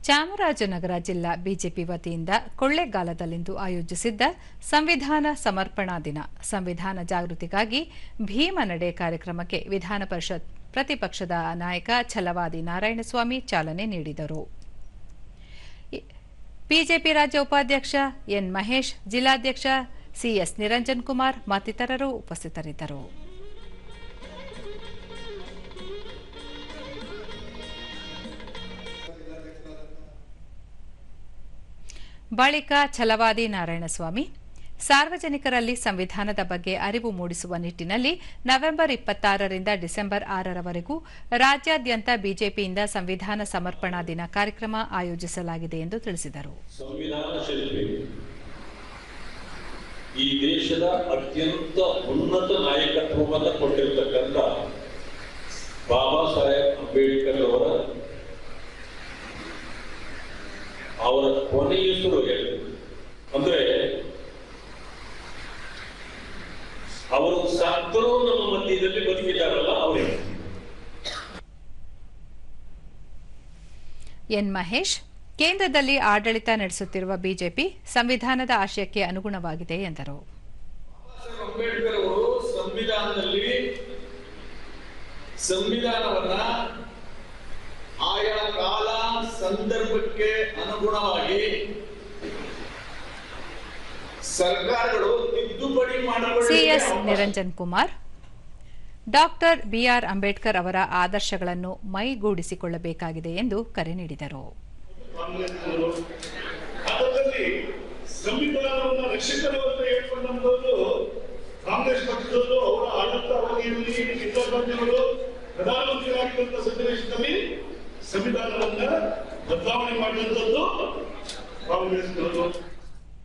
ಚಾಮರಾಜನಗರ ಜಿಲ್ಲಾ ಬಿಜೆಪಿ ವತಿಯಿಂದ ಕೊಳ್ಳೇಗಾಲದಲ್ಲಿಂದು ಆಯೋಜಿಸಿದ್ದ ಸಂವಿಧಾನ ಸಮರ್ಪಣಾ ದಿನ ಸಂವಿಧಾನ ಜಾಗೃತಿಗಾಗಿ ಭೀಮ ನಡೆ ಕಾರ್ಯಕ್ರಮಕ್ಕೆ ವಿಧಾನ ಪರಿಷತ್ ಪ್ರತಿಪಕ್ಷದ ನಾಯಕ ಛಲವಾದಿ ನಾರಾಯಣಸ್ವಾಮಿ ಚಾಲನೆ ನೀಡಿದರು. ಬಿಜೆಪಿ ರಾಜ್ಯ ಉಪಾಧ್ಯಕ್ಷ ಎನ್ ಮಹೇಶ್, ಜಿಲ್ಲಾಧ್ಯಕ್ಷ ಸಿಎಸ್ ನಿರಂಜನ್ ಕುಮಾರ್ ಮತ್ತಿತರರು ಉಪಸ್ಥಿತರಿದ್ದರು. ಬಳಿಕ ಛಲವಾದಿ ನಾರಾಯಣಸ್ವಾಮಿ ಸಾರ್ವಜನಿಕರಲ್ಲಿ ಸಂವಿಧಾನದ ಬಗ್ಗೆ ಅರಿವು ಮೂಡಿಸುವ ನಿಟ್ಟಿನಲ್ಲಿ ನವೆಂಬರ್ 26ರಿಂದ ಡಿಸೆಂಬರ್ 6ರವರೆಗೂ ರಾಜ್ಯಾದ್ಯಂತ ಬಿಜೆಪಿಯಿಂದ ಸಂವಿಧಾನ ಸಮರ್ಪಣಾ ದಿನ ಕಾರ್ಯಕ್ರಮ ಆಯೋಜಿಸಲಾಗಿದೆ ಎಂದು ತಿಳಿಸಿದರು. ಈ ದೇಶದ ಅತ್ಯಂತ ಉನ್ನತ ನಾಯಕತ್ವವನ್ನು ಕೊಟ್ಟಿರತಕ್ಕಂಥ ಬಾಬಾ ಸಾಹೇಬ್ ಅಂಬೇಡ್ಕರ್ ಅವರ ಕೊನೆಯುಸಿರು ಅಂದ್ರೆ ಅವರು ಸತ್ತರೂ ನಮ್ಮ ಮಧ್ಯದಲ್ಲಿ ಬದುಕಿದ್ದಾರಲ್ಲ ಅವರೇ. ಎನ್ ಮಹೇಶ್, ಕೇಂದ್ರದಲ್ಲಿ ಆಡಳಿತ ನಡೆಸುತ್ತಿರುವ ಬಿಜೆಪಿ ಸಂವಿಧಾನದ ಆಶಯಕ್ಕೆ ಅನುಗುಣವಾಗಿದೆ ಎಂದರು. ಅಂಬೇಡ್ಕರ್ ಅವರು ಸಂವಿಧಾನವನ್ನ ಆಯಾ ಕಾಲ ಸಂದರ್ಭಕ್ಕೆ ಅನುಗುಣವಾಗಿ ಸರ್ಕಾರಗಳು ತಿದ್ದುಪಡಿ ಮಾಡಬಹುದು. CS Niranjan Kumar doctor BR Ambedkar ಅವರ ಆದರ್ಶಗಳನ್ನು ಮೈಗೂಡಿಸಿಕೊಳ್ಳಬೇಕಾಗಿದೆ ಎಂದು ಕರೆ ನೀಡಿದರು. ಸಂವಿಧಾನವನ್ನು ರಕ್ಷಕರನ್ನು ಹೇಳ್ಕೊಂಡಂಥದ್ದು ಕಾಂಗ್ರೆಸ್ ಪಕ್ಷದಲ್ಲೂ ಅವರ ಆಡಳಿತ ಅವಧಿಯಲ್ಲಿ ಇಂದಿರಾ ಗಾಂಧಿಯವರು ಪ್ರಧಾನಮಂತ್ರಿಯಾಗಿದ್ದಂಥ ಸನ್ನಿವೇಶದಲ್ಲಿ ಸಂವಿಧಾನವನ್ನ ಬದಲಾವಣೆ ಮಾಡಿದಂಥದ್ದು ಕಾಂಗ್ರೆಸ್ನವರು.